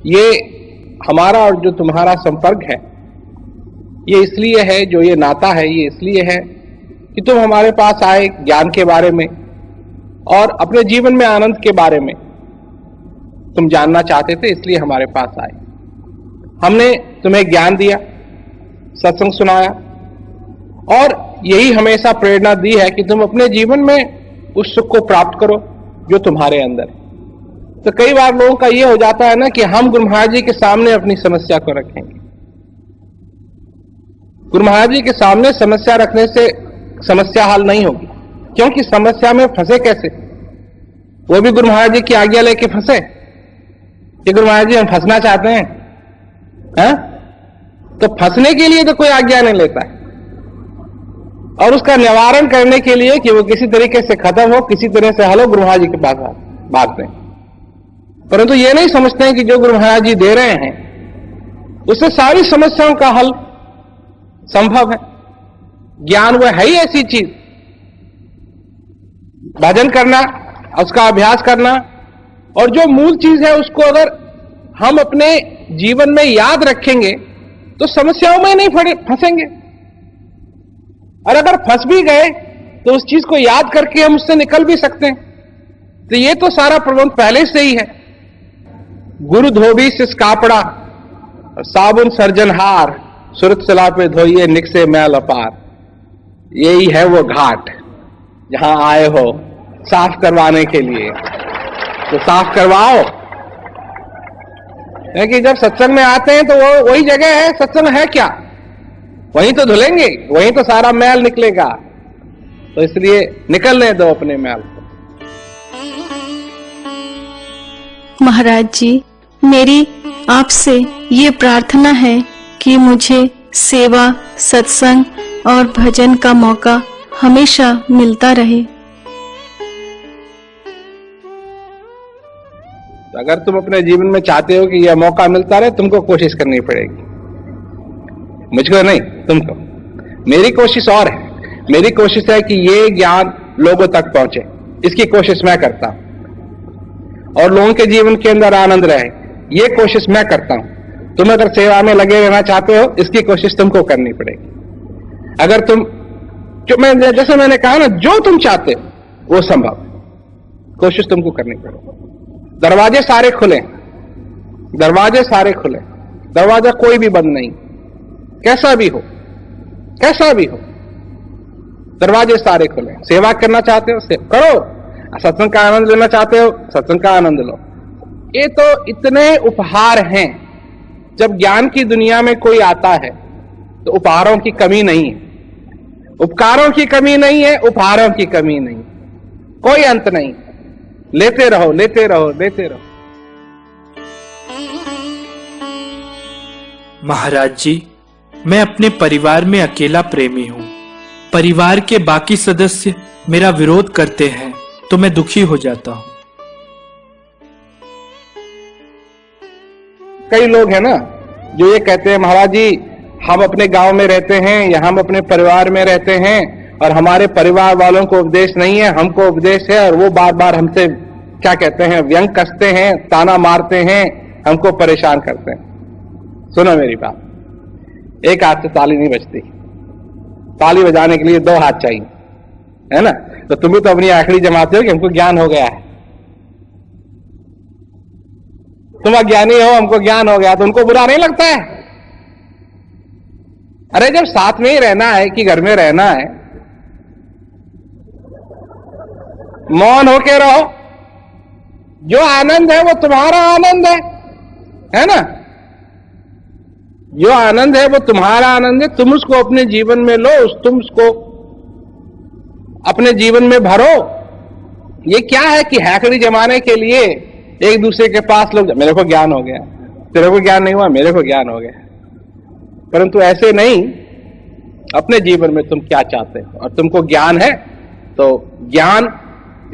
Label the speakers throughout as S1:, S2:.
S1: ये हमारा और जो तुम्हारा संपर्क है, ये इसलिए है, जो ये नाता है ये इसलिए है कि तुम हमारे पास आए ज्ञान के बारे में और अपने जीवन में आनंद के बारे में तुम जानना चाहते थे, इसलिए हमारे पास आए। हमने तुम्हें ज्ञान दिया, सत्संग सुनाया और यही हमेशा प्रेरणा दी है कि तुम अपने जीवन में उस सुख को प्राप्त करो जो तुम्हारे अंदर है। तो कई बार लोगों का यह हो जाता है ना कि हम गुरु महाराज जी के सामने अपनी समस्या को रखेंगे। गुरु महाराज जी के सामने समस्या रखने से समस्या हल नहीं होगी, क्योंकि समस्या में फंसे कैसे? वो भी गुरु महाराज जी की आज्ञा लेके फंसे कि गुरु महाराज जी हम फंसना चाहते हैं, है? तो फंसने के लिए तो कोई आज्ञा नहीं लेता है, और उसका निवारण करने के लिए कि वो किसी तरीके से खत्म हो, किसी तरह से हल हो, गुरु महाराज जी के पास भागते हैं। परंतु ये नहीं समझते हैं कि जो गुरु महाराज जी दे रहे हैं उससे सारी समस्याओं का हल संभव है। ज्ञान वह है ही ऐसी चीज, भजन करना, उसका अभ्यास करना, और जो मूल चीज है उसको अगर हम अपने जीवन में याद रखेंगे तो समस्याओं में नहीं फंसेंगे, और अगर फंस भी गए तो उस चीज को याद करके हम उससे निकल भी सकते हैं। तो ये तो सारा प्रबंध पहले से ही है। गुरु धोबी सिस कापड़ा, साबुन सर्जनहार, सुरत सला पे धोइए निकसे मैल अपार। यही है वो घाट जहां आए हो साफ करवाने के लिए, तो साफ करवाओ। क्योंकि जब सत्संग में आते हैं तो वो वही जगह है, सत्संग है क्या, वहीं तो धुलेंगे, वहीं तो सारा मैल निकलेगा। तो इसलिए निकलने दो अपने मैल को।
S2: महाराज जी, मेरी आपसे ये प्रार्थना है कि मुझे सेवा, सत्संग और भजन का मौका हमेशा मिलता रहे।
S1: अगर तुम अपने जीवन में चाहते हो कि यह मौका मिलता रहे, तुमको कोशिश करनी पड़ेगी, मुझको नहीं, तुमको। मेरी कोशिश और है, मेरी कोशिश है कि ये ज्ञान लोगों तक पहुंचे, इसकी कोशिश मैं करता हूं, और लोगों के जीवन के अंदर आनंद रहे, ये कोशिश मैं करता हूं। तुम अगर सेवा में लगे रहना चाहते हो, इसकी कोशिश तुमको करनी पड़ेगी। अगर तुम जैसे मैंने कहा ना, जो तुम चाहते हो वो संभव, कोशिश तुमको करनी पड़ेगी। दरवाजे सारे खुले, दरवाजे सारे खुले, दरवाजा कोई भी बंद नहीं, कैसा भी हो, कैसा भी हो, दरवाजे सारे खुले। सेवा करना चाहते हो करो, सत्संग का आनंद लेना चाहते हो सत्संग का आनंद लो। ये तो इतने उपहार हैं। जब ज्ञान की दुनिया में कोई आता है तो उपहारों की कमी नहीं है, उपकारों की कमी नहीं है, उपहारों की कमी नहीं, कोई अंत नहीं। लेते रहो, लेते रहो, लेते रहो।
S3: महाराज जी, मैं अपने परिवार में अकेला प्रेमी हूँ। परिवार के बाकी सदस्य मेरा विरोध करते हैं तो मैं दुखी हो जाता हूँ।
S1: कई लोग हैं ना जो ये कहते हैं, महाराज जी हम अपने गांव में रहते हैं या हम अपने परिवार में रहते हैं और हमारे परिवार वालों को उपदेश नहीं है, हमको उपदेश है, और वो बार बार हमसे क्या कहते हैं, व्यंग कसते हैं, ताना मारते हैं, हमको परेशान करते हैं। सुनो मेरी बात, एक हाथ से ताली नहीं बजती, ताली बजाने के लिए दो हाथ चाहिए, है ना? तो तुम भी तो अपनी आखिरी जमाते हो कि हमको ज्ञान हो गया है। तुम अज्ञानी हो, हमको ज्ञान हो गया, तो उनको बुरा नहीं लगता है? अरे जब साथ में ही रहना है कि घर में रहना है, मौन होके रहो। जो आनंद है वो तुम्हारा आनंद है ना? जो आनंद है वो तुम्हारा आनंद है, तुम उसको अपने जीवन में लो, तुम उसको अपने जीवन में भरो। ये क्या है कि हैकड़ी जमाने के लिए एक दूसरे के पास लोग, मेरे को ज्ञान हो गया, तेरे को ज्ञान नहीं हुआ, मेरे को ज्ञान हो गया। परंतु ऐसे नहीं, अपने जीवन में तुम क्या चाहते हो, और तुमको ज्ञान है तो ज्ञान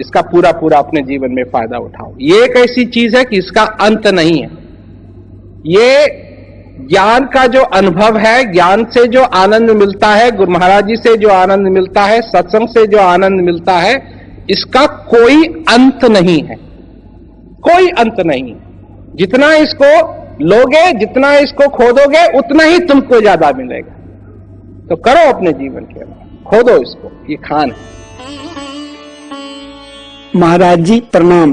S1: इसका पूरा पूरा अपने जीवन में फायदा उठाओ। ये एक ऐसी चीज है कि इसका अंत नहीं है। ये ज्ञान का जो अनुभव है, ज्ञान से जो आनंद मिलता है, गुरु महाराज जी से जो आनंद मिलता है, सत्संग से जो आनंद मिलता है, इसका कोई अंत नहीं है, कोई अंत नहीं है। जितना इसको लोगे, जितना इसको खोदोगे, उतना ही तुमको ज्यादा मिलेगा। तो करो अपने जीवन के अंदर, खोदो इसको, ये खान है।
S4: महाराज जी प्रणाम।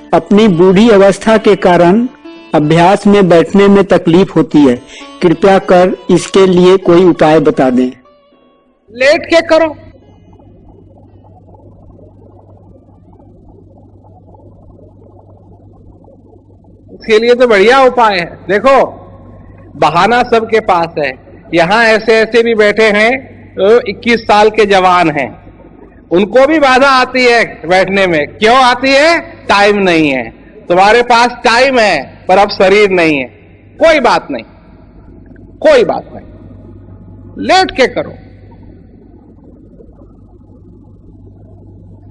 S4: अपनी बूढ़ी अवस्था के कारण अभ्यास में बैठने में तकलीफ होती है, कृपया कर इसके लिए कोई उपाय बता दें।
S1: लेट के करो। इसके लिए तो बढ़िया उपाय है। देखो, बहाना सबके पास है। यहां ऐसे ऐसे भी बैठे हैं 21 साल के जवान हैं, उनको भी बाधा आती है बैठने में। क्यों आती है? टाइम नहीं है। तुम्हारे पास टाइम है पर अब शरीर नहीं है। कोई बात नहीं, कोई बात नहीं, लेट के करो,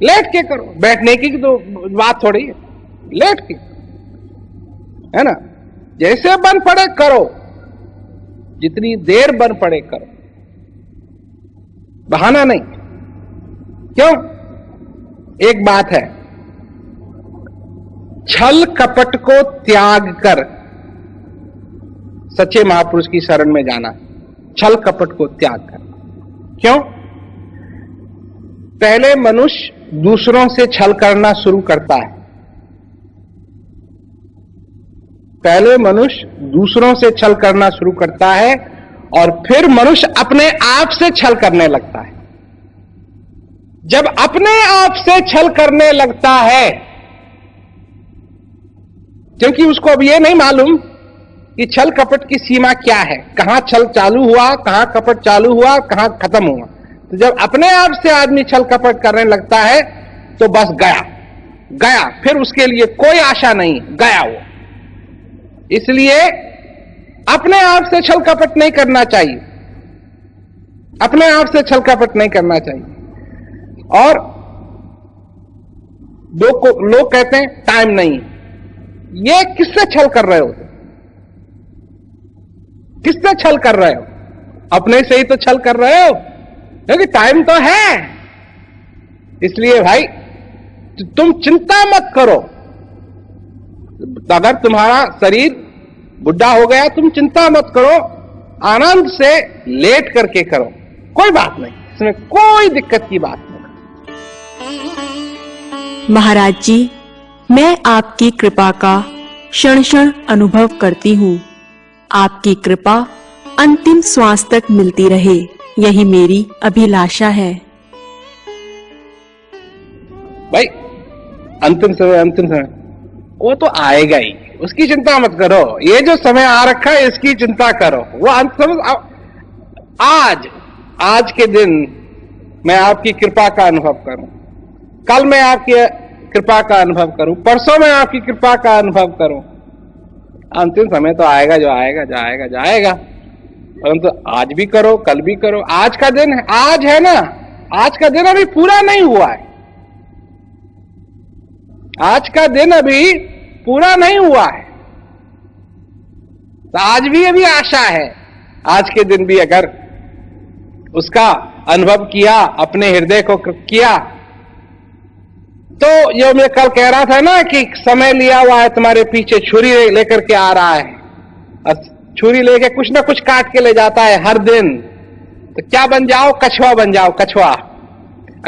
S1: लेट के करो। बैठने की तो बात थोड़ी है, लेट के, है ना। जैसे बन पड़े करो, जितनी देर बन पड़े करो, बहाना नहीं। क्यों? एक बात है, छल कपट को त्याग कर सच्चे महापुरुष की शरण में जाना। छल कपट को त्याग कर। क्यों? पहले मनुष्य दूसरों से छल करना शुरू करता है। पहले मनुष्य दूसरों से छल करना शुरू करता है और फिर मनुष्य अपने आप से छल करने लगता है। जब अपने आप से छल करने लगता है, क्योंकि उसको अब यह नहीं मालूम कि छल कपट की सीमा क्या है, कहां छल चालू हुआ, कहां कपट चालू हुआ, कहां खत्म हुआ। तो जब अपने आप से आदमी छल कपट करने लगता है तो बस गया, गया, फिर उसके लिए कोई आशा नहीं, गया वो। इसलिए अपने आप से छल कपट नहीं करना चाहिए, अपने आप से छल कपट नहीं करना चाहिए। और लोग कहते हैं टाइम नहीं। ये किससे छल कर रहे हो? किससे छल कर रहे हो? अपने से ही तो छल कर रहे हो, क्योंकि टाइम तो है। इसलिए भाई तुम चिंता मत करो। अगर तुम्हारा शरीर बुढ़ा हो गया, तुम चिंता मत करो, आनंद से लेट करके करो, कोई बात नहीं, इसमें कोई दिक्कत की बात नहीं।
S5: महाराज जी, मैं आपकी कृपा का क्षण क्षण अनुभव करती हूँ। आपकी कृपा अंतिम श्वास तक मिलती रहे, यही मेरी अभिलाषा है।
S1: भाई अंतिम समय वो तो आएगा ही, उसकी चिंता मत करो। ये जो समय आ रखा है इसकी चिंता करो। वो अंतिम आज के दिन मैं आपकी कृपा का अनुभव करूं, कल मैं आपकी कृपा का अनुभव करूं, परसों मैं आपकी कृपा का अनुभव करूं। अंतिम समय तो आएगा, जो आएगा जाएगा जाएगा, परंतु आज भी करो, कल भी करो। आज का दिन है, आज है ना, आज का दिन अभी पूरा नहीं हुआ है, आज का दिन अभी पूरा नहीं हुआ है, तो आज भी अभी आशा है। आज के दिन भी अगर उसका अनुभव किया, अपने हृदय को किया, तो जो मैं कल कह रहा था ना कि समय लिया हुआ है, तुम्हारे पीछे छुरी लेकर के आ रहा है और छुरी लेके कुछ ना कुछ काट के ले जाता है हर दिन। तो क्या बन जाओ? कछुआ बन जाओ, कछुआ।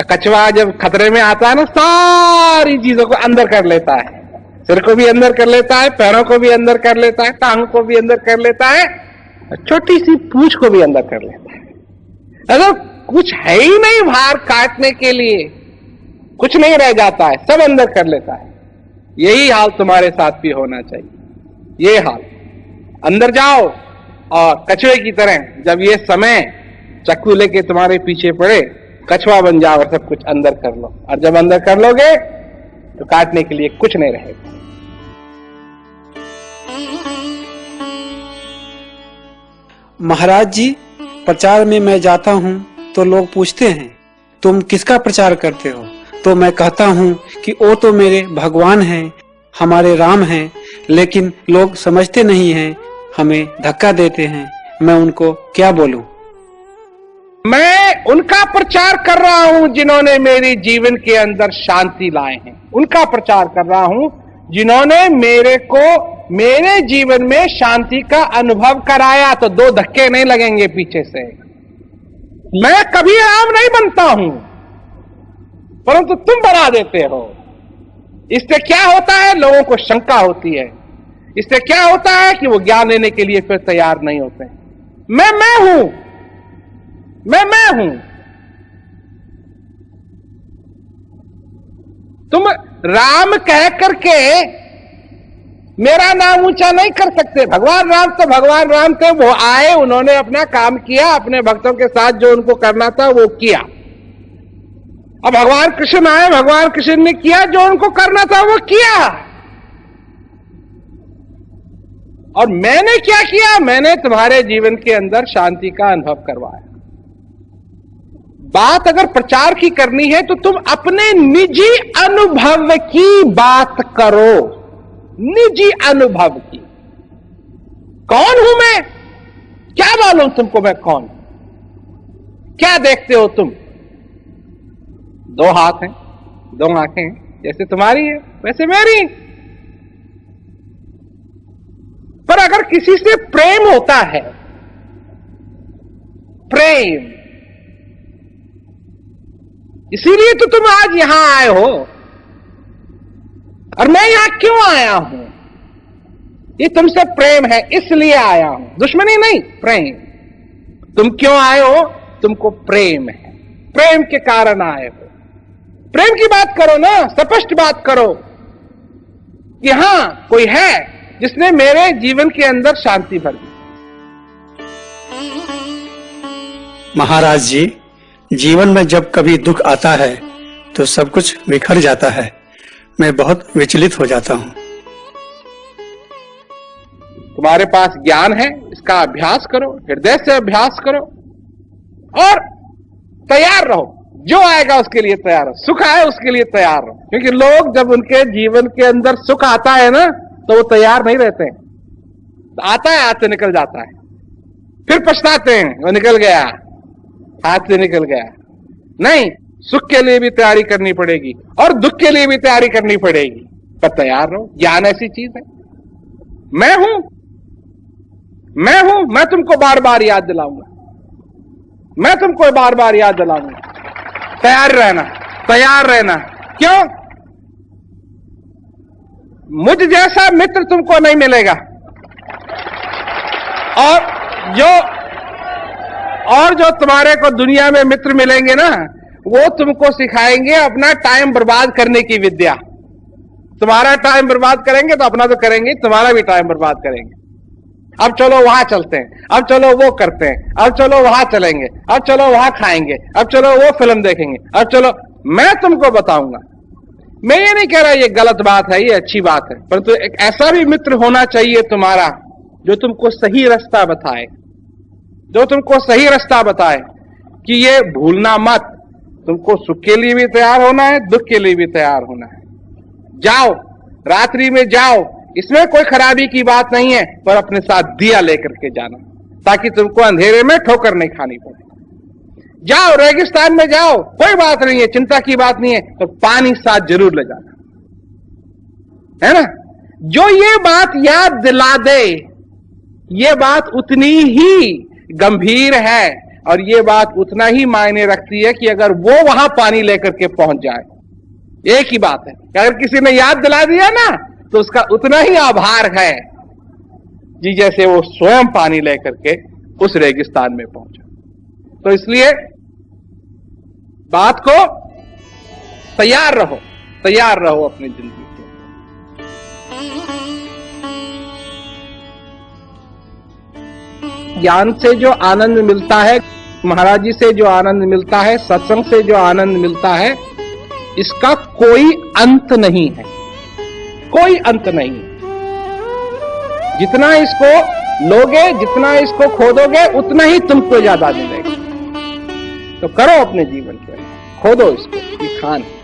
S1: कछुआ जब खतरे में आता है ना, सारी चीजों को अंदर कर लेता है, सिर को भी अंदर कर लेता है, पैरों को भी अंदर कर लेता है, टांग को भी अंदर कर लेता है, छोटी सी पूंछ को भी अंदर कर लेता है। अगर कुछ है ही नहीं बाहर काटने के लिए, कुछ नहीं रह जाता है, सब अंदर कर लेता है। यही हाल तुम्हारे साथ भी होना चाहिए। ये हाल, अंदर जाओ और कछुए की तरह जब ये समय चाकू लेके तुम्हारे पीछे पड़े, कछुआ बन जाओ और सब कुछ अंदर कर लो। और जब अंदर कर लोगे तो काटने के लिए कुछ नहीं रहेगा।
S4: महाराज जी, प्रचार में मैं जाता हूँ तो लोग पूछते हैं तुम किसका प्रचार करते हो? तो मैं कहता हूँ कि वो तो मेरे भगवान हैं, हमारे राम हैं, लेकिन लोग समझते नहीं हैं, हमें धक्का देते हैं। मैं उनको क्या बोलूं?
S1: मैं उनका प्रचार कर रहा हूं जिन्होंने मेरे जीवन के अंदर शांति लाए हैं, उनका प्रचार कर रहा हूं जिन्होंने मेरे को मेरे जीवन में शांति का अनुभव कराया तो दो धक्के नहीं लगेंगे पीछे से। मैं कभी राम नहीं बनता हूं, परंतु तुम बना देते हो। इससे क्या होता है, लोगों को शंका होती है। इससे क्या होता है कि वो ज्ञान लेने के लिए फिर तैयार नहीं होते। मैं हूं, मैं हूं। तुम राम कह करके मेरा नाम ऊंचा नहीं कर सकते। भगवान राम तो भगवान राम थे, वो आए, उन्होंने अपना काम किया, अपने भक्तों के साथ जो उनको करना था वो किया। अब भगवान कृष्ण आए, भगवान कृष्ण ने किया जो उनको करना था वो किया। और मैंने क्या किया, मैंने तुम्हारे जीवन के अंदर शांति का अनुभव करवाया। बात अगर प्रचार की करनी है तो तुम अपने निजी अनुभव की बात करो, निजी अनुभव की। कौन हूं मैं, क्या मालूम तुमको मैं कौन, क्या देखते हो तुम? दो हाथ हैं, दो आंखें हैं, जैसे तुम्हारी है वैसे मेरी। पर अगर किसी से प्रेम होता है, प्रेम, इसीलिए तो तुम आज यहां आए हो। और मैं यहां क्यों आया हूं, ये तुमसे प्रेम है इसलिए आया हूं, दुश्मनी नहीं, प्रेम। तुम क्यों आए हो, तुमको प्रेम है, प्रेम के कारण आए हो। प्रेम की बात करो ना, स्पष्ट बात करो कि हां कोई है जिसने मेरे जीवन के अंदर शांति भर दी।
S4: महाराज जी, जीवन में जब कभी दुख आता है तो सब कुछ बिखर जाता है। मैं बहुत विचलित हो जाता हूं।
S1: तुम्हारे पास ज्ञान है, इसका अभ्यास करो, हृदय से अभ्यास करो और तैयार रहो। जो आएगा उसके लिए तैयार रहो, सुख आए उसके लिए तैयार रहो। क्योंकि लोग जब उनके जीवन के अंदर सुख आता है ना तो वो तैयार नहीं रहते हैं। तो आता है, हाथ से निकल जाता है, फिर पछताते हैं, वो निकल गया, हाथ से निकल गया। नहीं, सुख के लिए भी तैयारी करनी पड़ेगी और दुख के लिए भी तैयारी करनी पड़ेगी, पर तैयार रहो। ज्ञान ऐसी चीज है। मैं हूं, मैं हूं, मैं तुमको बार बार याद दिलाऊंगा, मैं तुमको बार बार याद दिलाऊंगा। तैयार रहना, तैयार रहना। क्यों? मुझ जैसा मित्र तुमको नहीं मिलेगा। और जो तुम्हारे को दुनिया में मित्र मिलेंगे ना, वो तुमको सिखाएंगे अपना टाइम बर्बाद करने की विद्या। तुम्हारा टाइम बर्बाद करेंगे तो अपना तो करेंगे, तुम्हारा भी टाइम बर्बाद करेंगे। अब चलो वहां चलते हैं, अब चलो वो करते हैं, अब चलो वहां चलेंगे, अब चलो वहां खाएंगे, अब चलो वो फिल्म देखेंगे, अब चलो। मैं तुमको बताऊंगा, मैं ये नहीं कह रहा ये गलत बात है, ये अच्छी बात है, परंतु एक ऐसा भी मित्र होना चाहिए तुम्हारा जो तुमको सही रास्ता बताए, जो तुमको सही रास्ता बताए कि ये भूलना मत। तुमको सुख के लिए भी तैयार होना है, दुख के लिए भी तैयार होना है। जाओ, रात्रि में जाओ, इसमें कोई खराबी की बात नहीं है, पर अपने साथ दिया लेकर के जाना ताकि तुमको अंधेरे में ठोकर नहीं खानी पड़े। जाओ, रेगिस्तान में जाओ, कोई बात नहीं है, चिंता की बात नहीं है, तो पानी साथ जरूर ले जाना, है ना। जो ये बात याद दिला दे, ये बात उतनी ही गंभीर है और ये बात उतना ही मायने रखती है कि अगर वो वहां पानी लेकर के पहुंच जाए। एक ही बात है कि अगर किसी ने याद दिला दिया ना तो उसका उतना ही आभार है जी जैसे वो स्वयं पानी लेकर के उस रेगिस्तान में पहुंचा। तो इसलिए बात को तैयार रहो अपनी जिंदगी के। ज्ञान से जो आनंद मिलता है, महाराज जी से जो आनंद मिलता है, सत्संग से जो आनंद मिलता है, इसका कोई अंत नहीं है, कोई अंत नहीं। जितना इसको लोगे, जितना इसको खोदोगे, उतना ही तुमको ज्यादा मिलेगा। तो करो अपने जीवन के, खोदो इसको, ये खान है।